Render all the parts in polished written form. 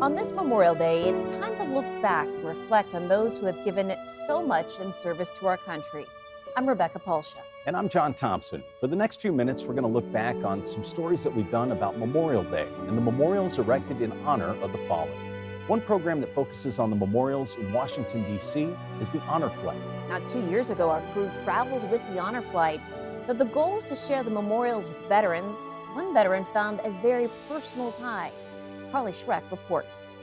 On this Memorial Day, it's time to look back and reflect on those who have given so much in service to our country. I'm Rebecca Polsha. And I'm John Thompson. For the next few minutes, we're going to look back on some stories that we've done about Memorial Day and the memorials erected in honor of the fallen. One program that focuses on the memorials in Washington, D.C. is the Honor Flight. Now, 2 years ago, our crew traveled with the Honor Flight. But the goal is to share the memorials with veterans. One veteran found a very personal tie. Carly Schreck reports.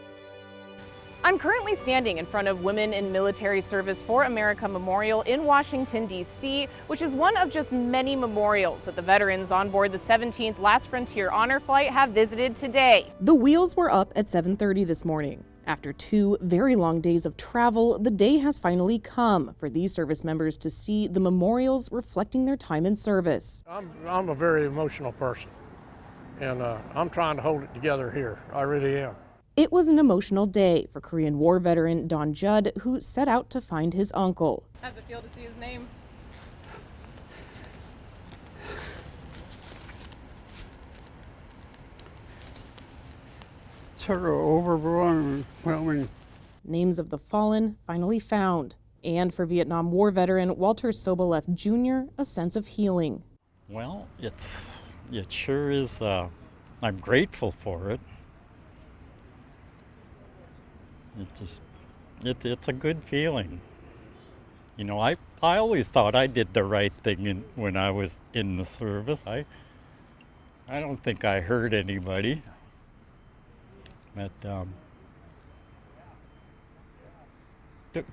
I'm currently standing in front of Women in Military Service for America Memorial in Washington, D.C., which is one of just many memorials that the veterans on board the 17th Last Frontier Honor Flight have visited today. The wheels were up at 7:30 this morning. After 2 very long days of travel, the day has finally come for these service members to see the memorials reflecting their time in service. I'm a very emotional person, and I'm trying to hold it together here. I really am. It was an emotional day for Korean War veteran Don Judd, who set out to find his uncle. How does it feel to see his name? Sort of overwhelming. Names of the fallen finally found. And for Vietnam War veteran Walter Soboleff Jr., a sense of healing. Well, it sure is, I'm grateful for it. It's a good feeling. You know, I always thought I did the right thing when I was in the service. I don't think I hurt anybody. But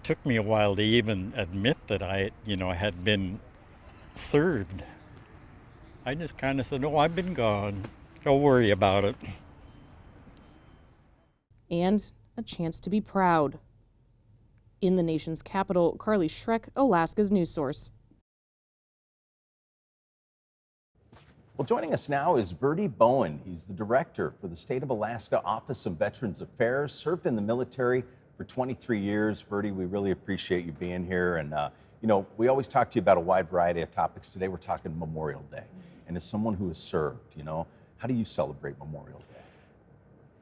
took me a while to even admit that I had been served. I just kind of said, "Oh, I've been gone. Don't worry about it." And a chance to be proud. In the nation's capital, Carly Schreck, Alaska's news source. Well, joining us now is Verdi Bowen. He's the director for the State of Alaska Office of Veterans Affairs, served in the military for 23 years. Verdi, we really appreciate you being here. And, we always talk to you about a wide variety of topics. Today, we're talking Memorial Day. And as someone who has served, how do you celebrate Memorial Day?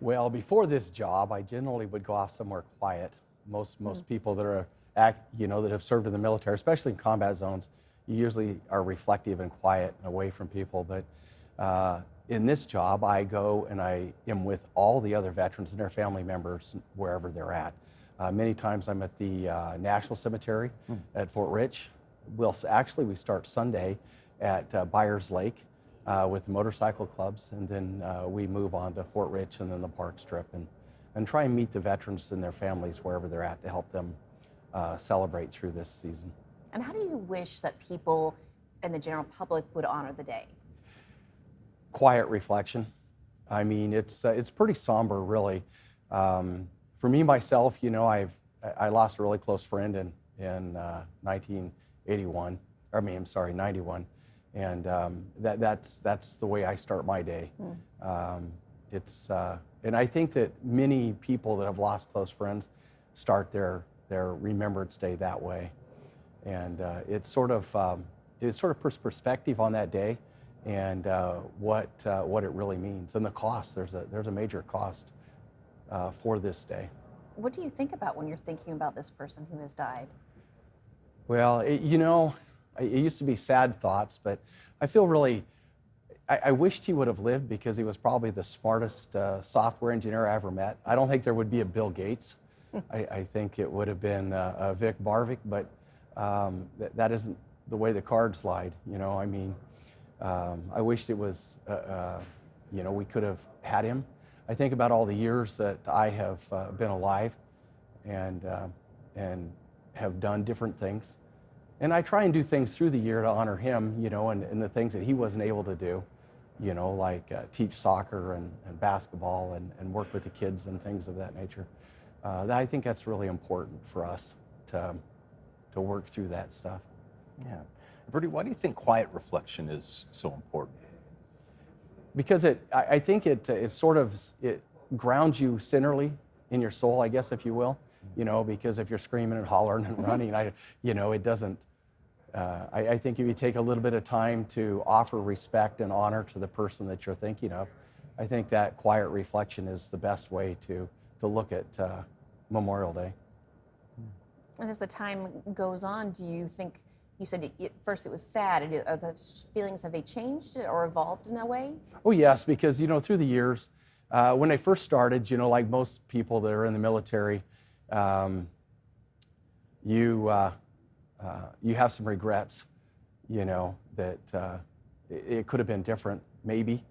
Well, before this job, I generally would go off somewhere quiet. Most people that are, that have served in the military, especially in combat zones, you usually are reflective and quiet and away from people. But in this job, I go and I am with all the other veterans and their family members wherever they're at. Many times I'm at the National Cemetery at Fort Rich. We start Sunday at Byers Lake with the motorcycle clubs, and then we move on to Fort Rich and then the park strip and try and meet the veterans and their families wherever they're at to help them celebrate through this season. And how do you wish that people and the general public would honor the day? Quiet reflection. I mean, it's pretty somber, really. For me, myself, I lost a really close friend in 1981. 91. And that's the way I start my day. And I think that many people that have lost close friends start their Remembrance Day that way. And it's sort of puts perspective on that day and what it really means, and the cost. There's a major cost for this day. What do you think about when you're thinking about this person who has died? Well, it used to be sad thoughts, but I feel really, I wished he would have lived because he was probably the smartest software engineer I ever met. I don't think there would be a Bill Gates. I think it would have been a Vic Barvik, but that isn't the way the cards lied. I wished it was, we could have had him. I think about all the years that I have been alive and have done different things. And I try and do things through the year to honor him, and the things that he wasn't able to do, like teach soccer and basketball and work with the kids and things of that nature. I think that's really important for us to work through that stuff. Yeah. Verdi, why do you think quiet reflection is so important? Because I think it grounds you centrally in your soul, I guess, if you will. Because if you're screaming and hollering and running, it doesn't. I think if you take a little bit of time to offer respect and honor to the person that you're thinking of, I think that quiet reflection is the best way to to look at Memorial Day. And as the time goes on, do you think, you said at first it was sad, are the feelings, have they changed or evolved in a way? Oh yes, because through the years, when I first started, like most people that are in the military, you have some regrets, that it could have been different, maybe.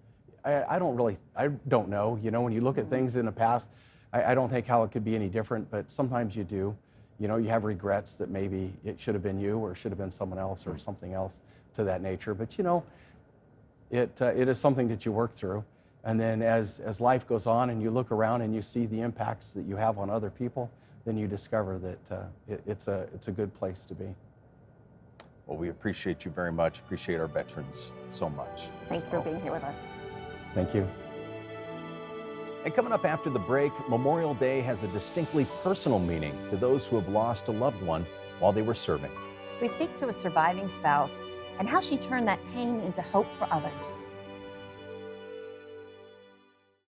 I don't know. When you look at things in the past, I don't think how it could be any different, but sometimes you do. You have regrets that maybe it should have been you or should have been someone else or something else to that nature. But it is something that you work through. And then as life goes on and you look around and you see the impacts that you have on other people, then you discover that it's a good place to be. Well, we appreciate you very much. Appreciate our veterans so much. Thank you for being here with us. Thank you. And coming up after the break, Memorial Day has a distinctly personal meaning to those who have lost a loved one while they were serving. We speak to a surviving spouse and how she turned that pain into hope for others.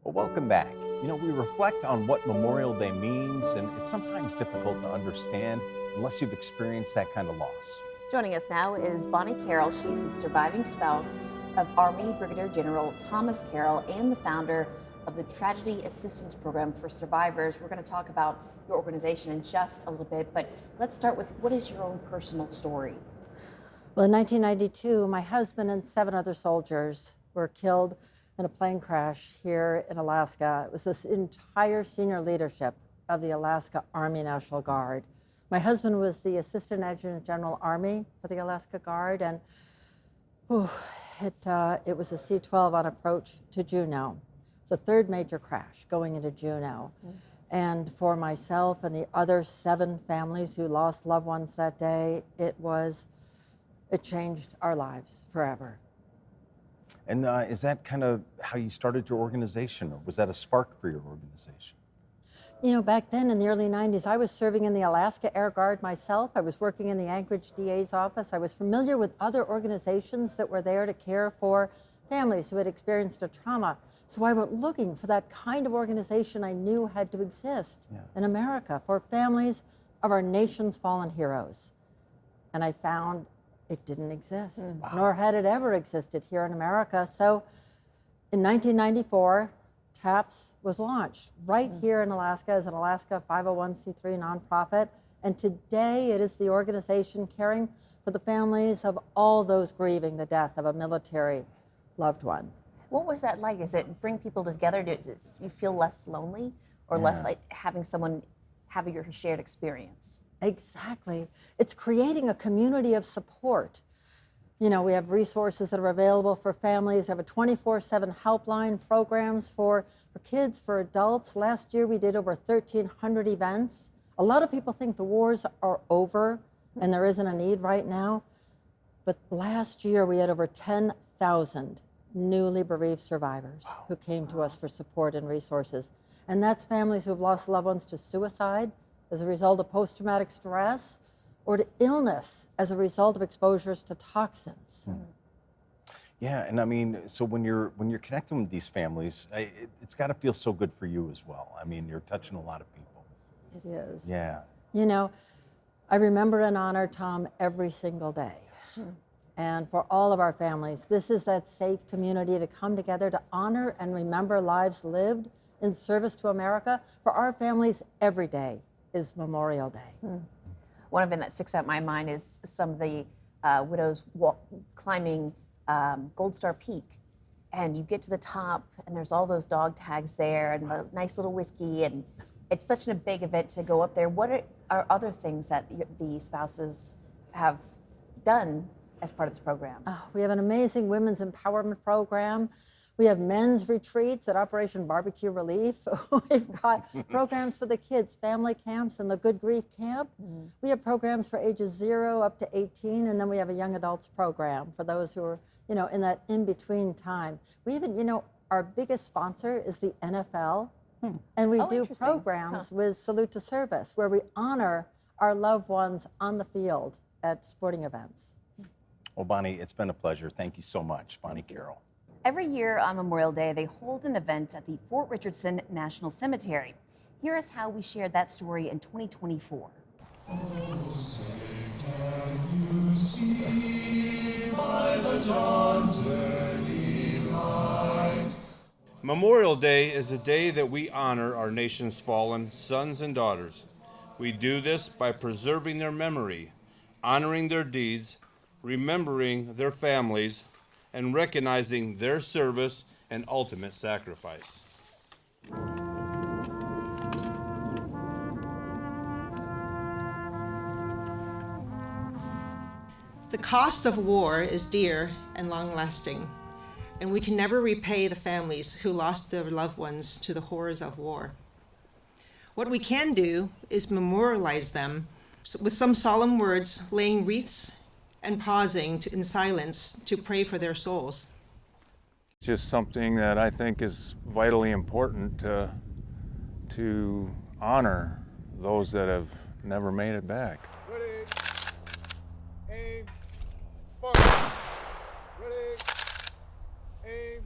Well, welcome back. We reflect on what Memorial Day means, and it's sometimes difficult to understand unless you've experienced that kind of loss. Joining us now is Bonnie Carroll. She's the surviving spouse of Army Brigadier General Thomas Carroll and the founder of the Tragedy Assistance Program for Survivors. We're going to talk about your organization in just a little bit, but let's start with, what is your own personal story? Well, in 1992, my husband and 7 other soldiers were killed in a plane crash here in Alaska. It was this entire senior leadership of the Alaska Army National Guard. My husband was the Assistant Adjutant General Army for the Alaska Guard, and it was a C-12 on approach to Juneau. It's the 3rd major crash going into Juneau. And for myself and the other 7 families who lost loved ones that day, it changed our lives forever. And is that kind of how you started your organization, or was that a spark for your organization? Back then in the early 90s, I was serving in the Alaska Air Guard myself. I was working in the Anchorage DA's office. I was familiar with other organizations that were there to care for families who had experienced a trauma. So I went looking for that kind of organization I knew had to exist in America for families of our nation's fallen heroes. And I found it didn't exist, nor had it ever existed here in America. So in 1994, TAPS was launched right here in Alaska as an Alaska 501c3 nonprofit. And today it is the organization caring for the families of all those grieving the death of a military loved one. What was that like? Does it bring people together? Do you feel less lonely or less like having someone have your shared experience? Exactly. It's creating a community of support. We have resources that are available for families. We have a 24/7 helpline, programs for kids, for adults. Last year, we did over 1,300 events. A lot of people think the wars are over and there isn't a need right now. But last year, we had over 10,000 newly bereaved survivors who came to us for support and resources. And that's families who have lost loved ones to suicide as a result of post-traumatic stress, or to illness as a result of exposures to toxins. Yeah, and I mean, so when you're connecting with these families, it's got to feel so good for you as well. I mean, you're touching a lot of people. It is. Yeah. I remember and honor Tom every single day. Yes. And for all of our families, this is that safe community to come together to honor and remember lives lived in service to America. For our families, every day is Memorial Day. One of them that sticks out in my mind is some of the widows climbing Gold Star Peak. And you get to the top, and there's all those dog tags there, and the nice little whiskey, and it's such a big event to go up there. What are other things that the spouses have done as part of this program? We have an amazing women's empowerment program. We have men's retreats at Operation Barbecue Relief. We've got programs for the kids, family camps and the Good Grief Camp. We have programs for ages 0 up to 18, and then we have a young adults program for those who are, in that in-between time. We even, our biggest sponsor is the NFL, and we do programs with Salute to Service, where we honor our loved ones on the field at sporting events. Well, Bonnie, it's been a pleasure. Thank you so much, Bonnie Carroll. Every year on Memorial Day, they hold an event at the Fort Richardson National Cemetery. Here is how we shared that story in 2024. Memorial Day is a day that we honor our nation's fallen sons and daughters. We do this by preserving their memory, honoring their deeds, remembering their families, and recognizing their service and ultimate sacrifice. The cost of war is dear and long-lasting, and we can never repay the families who lost their loved ones to the horrors of war. What we can do is memorialize them with some solemn words, laying wreaths and pausing in silence to pray for their souls. Just something that I think is vitally important to honor those that have never made it back. Ready, aim, fire. Ready, aim.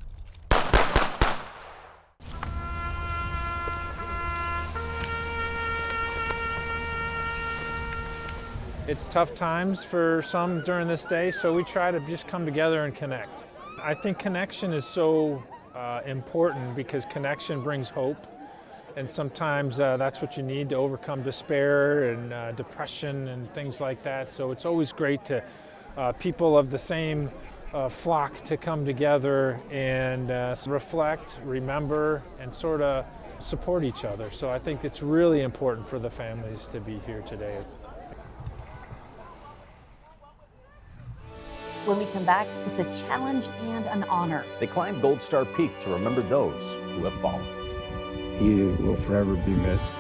It's tough times for some during this day, so we try to just come together and connect. I think connection is so important because connection brings hope, and sometimes that's what you need to overcome despair and depression and things like that. So it's always great to people of the same flock to come together and reflect, remember, and sort of support each other. So I think it's really important for the families to be here today. When we come back, it's a challenge and an honor. They climb Gold Star Peak to remember those who have fallen. He will forever be missed.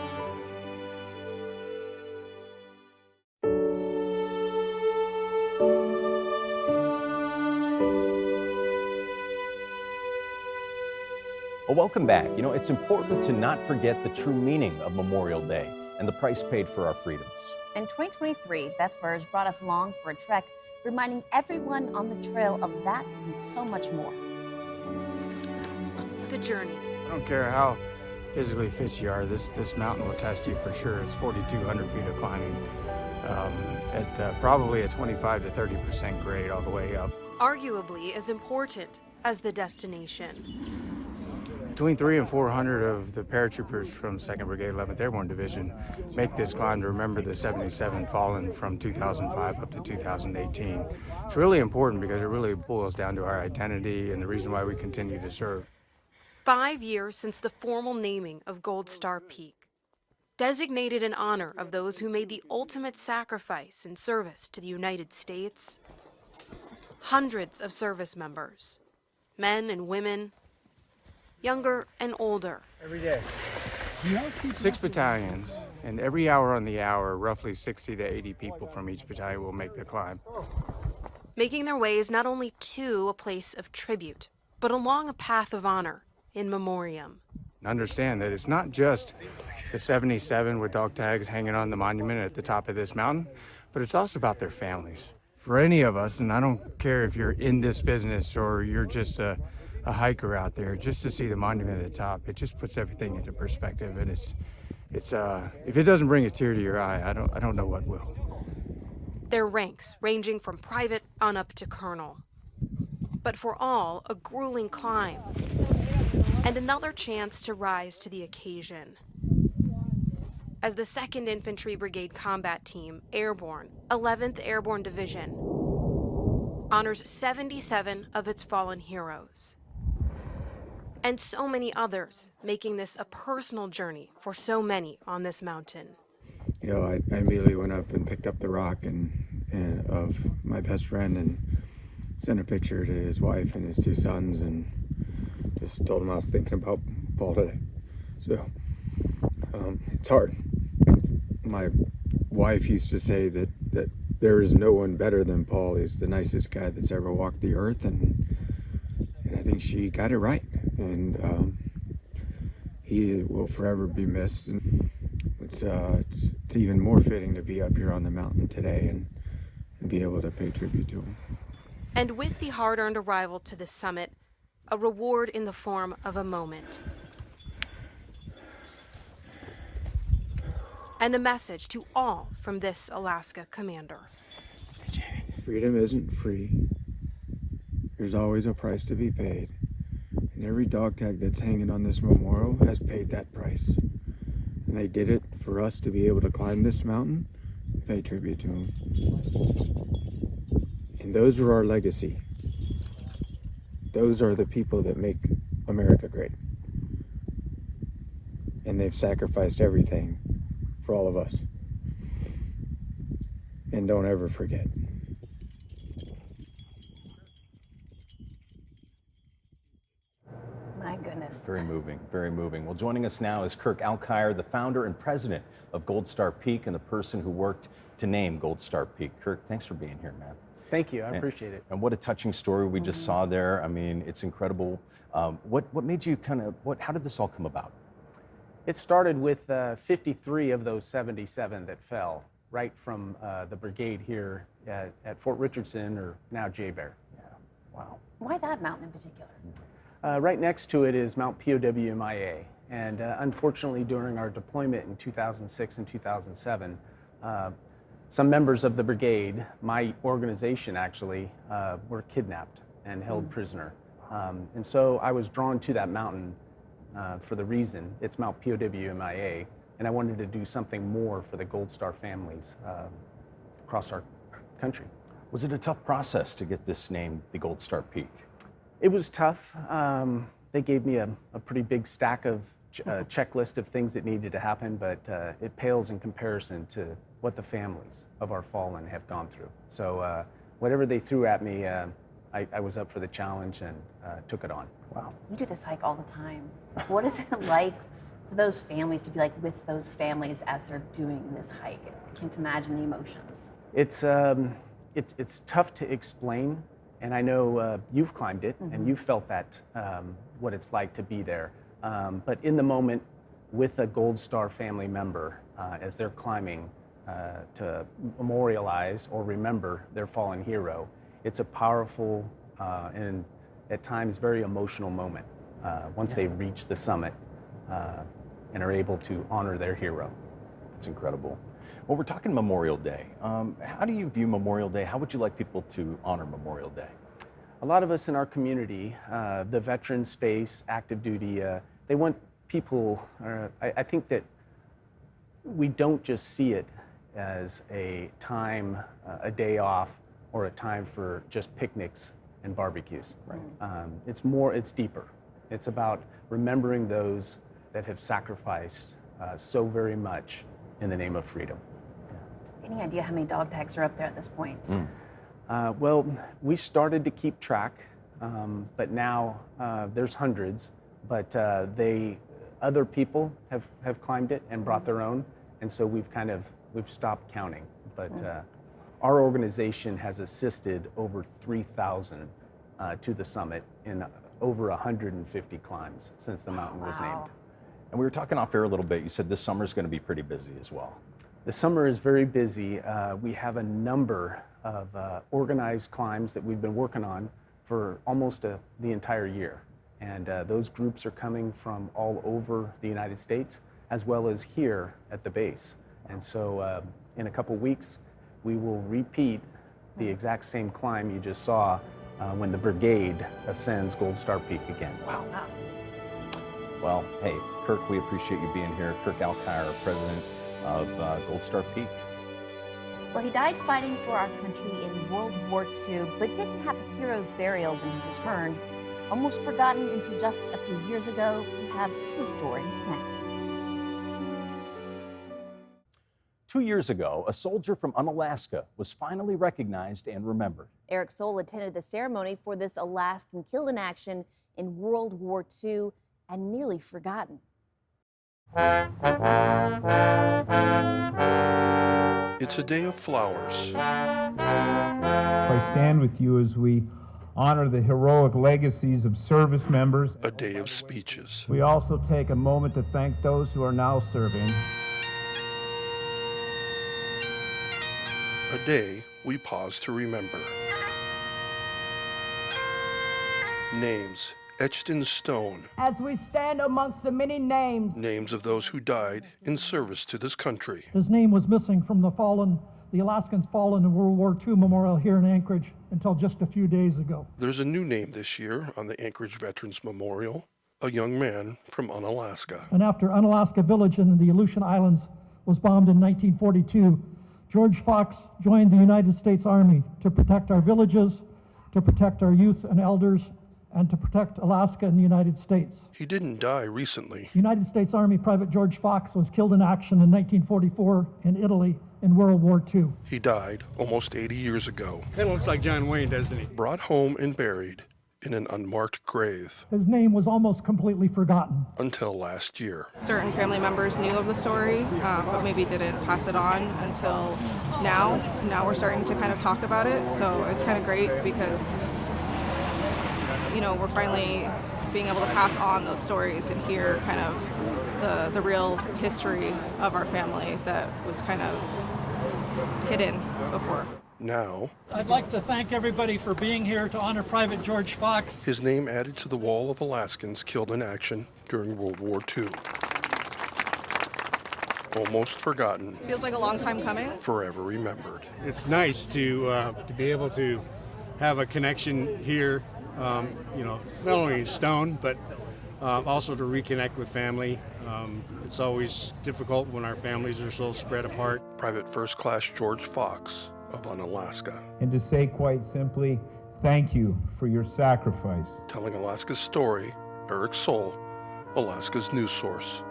Well, welcome back. You know, it's important to not forget the true meaning of Memorial Day and the price paid for our freedoms. In 2023, Beth Verge brought us along for a trek, reminding everyone on the trail of that and so much more. The journey. I don't care how physically fit you are, this mountain will test you for sure. It's 4,200 feet of climbing at probably a 25 to 30% grade all the way up. Arguably as important as the destination. Between 300 and 400 of the paratroopers from 2nd Brigade, 11th Airborne Division make this climb to remember the 77 fallen from 2005 up to 2018. It's really important because it really boils down to our identity and the reason why we continue to serve. 5 years since the formal naming of Gold Star Peak, designated in honor of those who made the ultimate sacrifice in service to the United States. Hundreds of service members, men and women, younger and older. Every day. 6 battalions, and every hour on the hour, roughly 60 to 80 people from each battalion will make the climb. Making their ways not only to a place of tribute, but along a path of honor in memoriam. Understand that it's not just the 77 with dog tags hanging on the monument at the top of this mountain, but it's also about their families. For any of us, and I don't care if you're in this business or you're just a hiker out there, just to see the monument at the top, it just puts everything into perspective, and it's if it doesn't bring a tear to your eye, I don't know what will. Their ranks ranging from private on up to colonel. But for all, a grueling climb and another chance to rise to the occasion. As the 2nd Infantry Brigade Combat Team, Airborne, 11th Airborne Division, honors 77 of its fallen heroes. And so many others, making this a personal journey for so many on this mountain. You know, I immediately went up and picked up the rock and of my best friend and sent a picture to his wife and his 2 sons and just told them I was thinking about Paul today. So it's hard. My wife used to say that there is no one better than Paul. He's the nicest guy that's ever walked the earth, and I think she got it right. And he will forever be missed. And it's even more fitting to be up here on the mountain today and be able to pay tribute to him. And with the hard-earned arrival to the summit, a reward in the form of a moment. and a message to all from this Alaska commander. Freedom isn't free. There's always a price to be paid. And every dog tag that's hanging on this memorial has paid that price. And they did it for us to be able to climb this mountain, pay tribute to them. And those are our legacy. Those are the people that make America great. And they've sacrificed everything for all of us. And don't ever forget. My goodness. Very moving, very moving. Well, joining us now is Kirk Alkire, the founder and president of Gold Star Peak and the person who worked to name Gold Star Peak. Kirk, thanks for being here, man. Thank you, I appreciate it. And what a touching story we just saw there. I mean, it's incredible. What made you how did this all come about? It started with 53 of those 77 that fell right from the brigade here at Fort Richardson, or now J-Bear. Yeah, wow. Why that mountain in particular? Right next to it is Mount POW-MIA, and unfortunately during our deployment in 2006 and 2007, some members of the brigade, my organization actually, were kidnapped and held prisoner. And so I was drawn to that mountain for the reason it's Mount POW-MIA, and I wanted to do something more for the Gold Star families across our country. Was it a tough process to get this named the Gold Star Peak? It was tough. They gave me a pretty big stack of checklist of things that needed to happen, but it pales in comparison to what the families of our fallen have gone through. So whatever they threw at me, I was up for the challenge and took it on. Wow. You do this hike all the time. What is it like for those families to be like with those families as they're doing this hike? I can't imagine the emotions. It's tough to explain. And I know you've climbed it and you've felt that, what it's like to be there. But in the moment with a Gold Star family member, as they're climbing to memorialize or remember their fallen hero, it's a powerful and at times very emotional moment once they reach the summit and are able to honor their hero. It's incredible. Well, we're talking Memorial Day. How do you view Memorial Day? How would you like people to honor Memorial Day? A lot of us in our community, the veteran space, active duty, they want people, I think that we don't just see it as a time, a day off, or a time for just picnics and barbecues. Right. It's deeper. It's about remembering those that have sacrificed so very much in the name of freedom. Any idea how many dog tags are up there at this point? Well, we started to keep track, but now there's hundreds, but other people have climbed it and brought their own, and so we've stopped counting. But our organization has assisted over 3,000 to the summit in over 150 climbs since the mountain was named. And we were talking off air a little bit. You said this summer's going to be pretty busy as well. The summer is very busy. We have a number of organized climbs that we've been working on for almost the entire year. And those groups are coming from all over the United States, as well as here at the base. And so in a couple weeks, we will repeat the exact same climb you just saw when the brigade ascends Gold Star Peak again. Wow. Well, hey, Kirk, we appreciate you being here. Kirk Alkire, president of Gold Star Peak. Well, he died fighting for our country in World War II, but didn't have a hero's burial when he returned. Almost forgotten until just a few years ago. We have his story next. 2 years ago, a soldier from Unalaska was finally recognized and remembered. Eric Soule attended the ceremony for this Alaskan killed in action in World War II and nearly forgotten. It's a day of flowers. I stand with you as we honor the heroic legacies of service members. A day of speeches. We also take a moment to thank those who are now serving. A day we pause to remember. Names etched in stone, as we stand amongst the many names. names of those who died in service to this country. His name was missing from the Alaskans fallen in World War II memorial here in Anchorage until just a few days ago. There's a new name this year on the Anchorage Veterans Memorial, a young man from Unalaska. And after Unalaska Village in the Aleutian Islands was bombed in 1942, George Fox joined the United States Army to protect our villages, to protect our youth and elders, and to protect Alaska and the United States. He didn't die recently. United States Army Private George Fox was killed in action in 1944 in Italy in World War II. He died almost 80 years ago. Kind of looks like John Wayne, doesn't he? Brought home and buried in an unmarked grave. His name was almost completely forgotten. Until last year. Certain family members knew of the story, but maybe didn't pass it on until now. Now we're starting to kind of talk about it, so it's kind of great because, you know, we're finally being able to pass on those stories and hear kind of the real history of our family that was kind of hidden before. Now, I'd like to thank everybody for being here to honor Private George Fox. his name added to the wall of Alaskans killed in action during World War II. Almost forgotten, Feels like a long time coming. forever remembered. It's nice to be able to have a connection here, you know, not only in stone, but also to reconnect with family. It's always difficult when our families are so spread apart. Private First Class George Fox of Unalaska. And to say quite simply, thank you for your sacrifice. Telling Alaska's story, Eric Soul, Alaska's news source.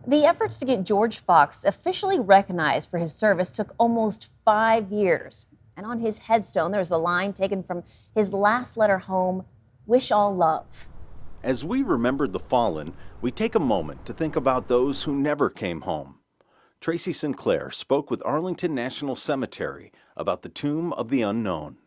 The efforts to get George Fox officially recognized for his service took almost 5 years. And on his headstone, there's a line taken from his last letter home, "Wish all love." As we remembered the fallen, we take a moment to think about those who never came home. Tracy Sinclair spoke with Arlington National Cemetery about the Tomb of the Unknown.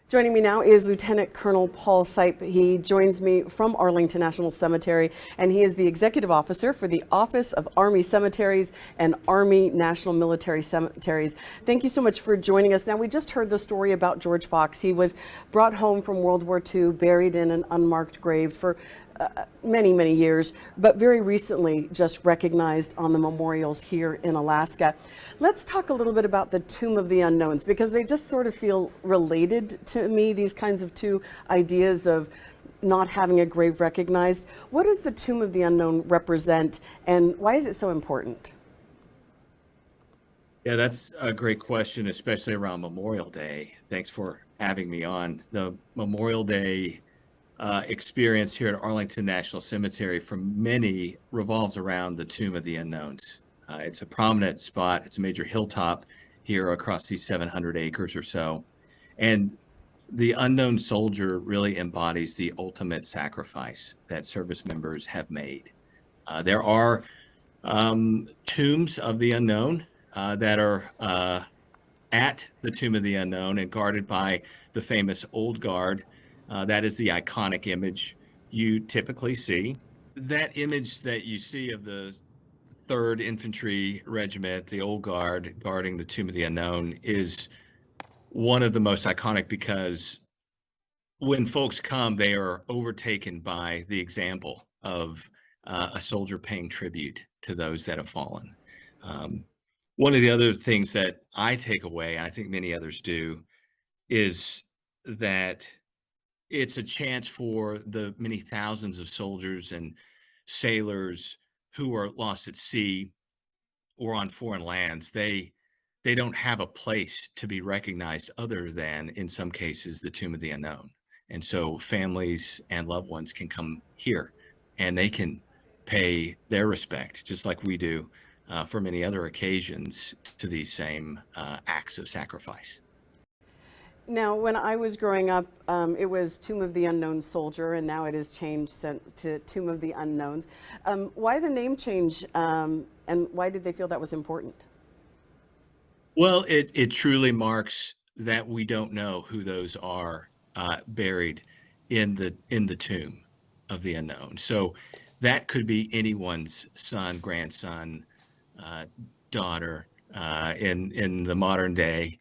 Joining me now is Lieutenant Colonel Paul Sipe. He joins me from Arlington National Cemetery, and he is the Executive Officer for the Office of Army Cemeteries and Army National Military Cemeteries. Thank you so much for joining us. Now, we just heard the story about George Fox. He was brought home from World War II, buried in an unmarked grave for many, many years, but very recently just recognized on the memorials here in Alaska. Let's talk a little bit about the Tomb of the Unknowns, because they just sort of feel related to me, these kinds of two ideas of not having a grave recognized. What does the Tomb of the Unknown represent, and why is it so important? Yeah, that's a great question, especially around Memorial Day. Thanks for having me on. The Memorial Day experience here at Arlington National Cemetery for many revolves around the Tomb of the Unknowns. It's a prominent spot. It's a major hilltop here across these 700 acres or so. And the unknown soldier really embodies the ultimate sacrifice that service members have made. There are tombs of the unknown that are at the Tomb of the Unknown and guarded by the famous Old Guard. That is the iconic image you typically see. That image that you see of the 3rd Infantry Regiment, the Old Guard, guarding the Tomb of the Unknown is one of the most iconic because when folks come, they are overtaken by the example of a soldier paying tribute to those that have fallen. One of the other things that I take away, and I think many others do, is that it's a chance for the many thousands of soldiers and sailors who are lost at sea or on foreign lands. They don't have a place to be recognized other than, in some cases, the Tomb of the Unknown. And so families and loved ones can come here and they can pay their respect, just like we do for many other occasions, to these same acts of sacrifice. Now, when I was growing up, it was Tomb of the Unknown Soldier, and now it is changed to Tomb of the Unknowns. Why the name change, and why did they feel that was important? Well, it truly marks that we don't know who those are buried in the Tomb of the Unknown. So that could be anyone's son, grandson, daughter in the modern day,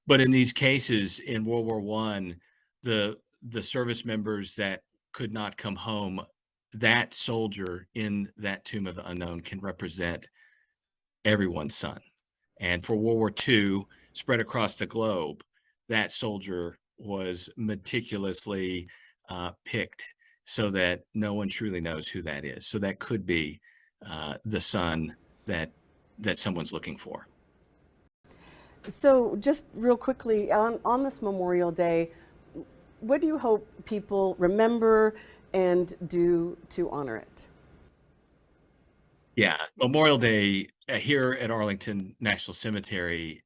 but in these cases, in World War I, the service members that could not come home, that soldier in that tomb of the unknown can represent everyone's son. And for World War II, spread across the globe, that soldier was meticulously picked so that no one truly knows who that is. So that could be the son that someone's looking for. So just real quickly, on this Memorial Day, what do you hope people remember and do to honor it? Yeah, Memorial Day here at Arlington National Cemetery,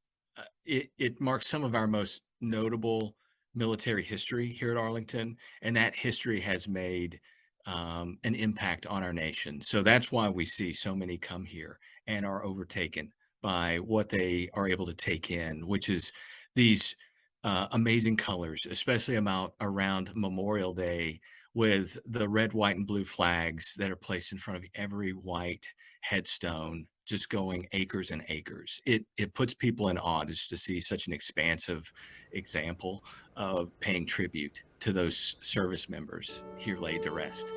it marks some of our most notable military history here at Arlington, and that history has made an impact on our nation. So that's why we see so many come here and are overtaken by what they are able to take in, which is these amazing colors, especially around Memorial Day, with the red, white, and blue flags that are placed in front of every white headstone, just going acres and acres. It puts people in awe just to see such an expansive example of paying tribute to those service members here laid to rest.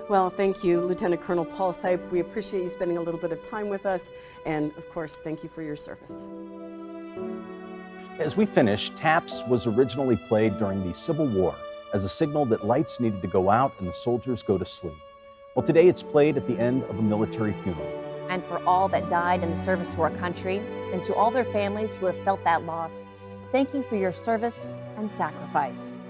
Well, thank you, Lieutenant Colonel Paul Sipe. We appreciate you spending a little bit of time with us. And of course, thank you for your service. As we finish, taps was originally played during the Civil War as a signal that lights needed to go out and the soldiers go to sleep. Well, today it's played at the end of a military funeral. And for all that died in the service to our country, and to all their families who have felt that loss, thank you for your service and sacrifice.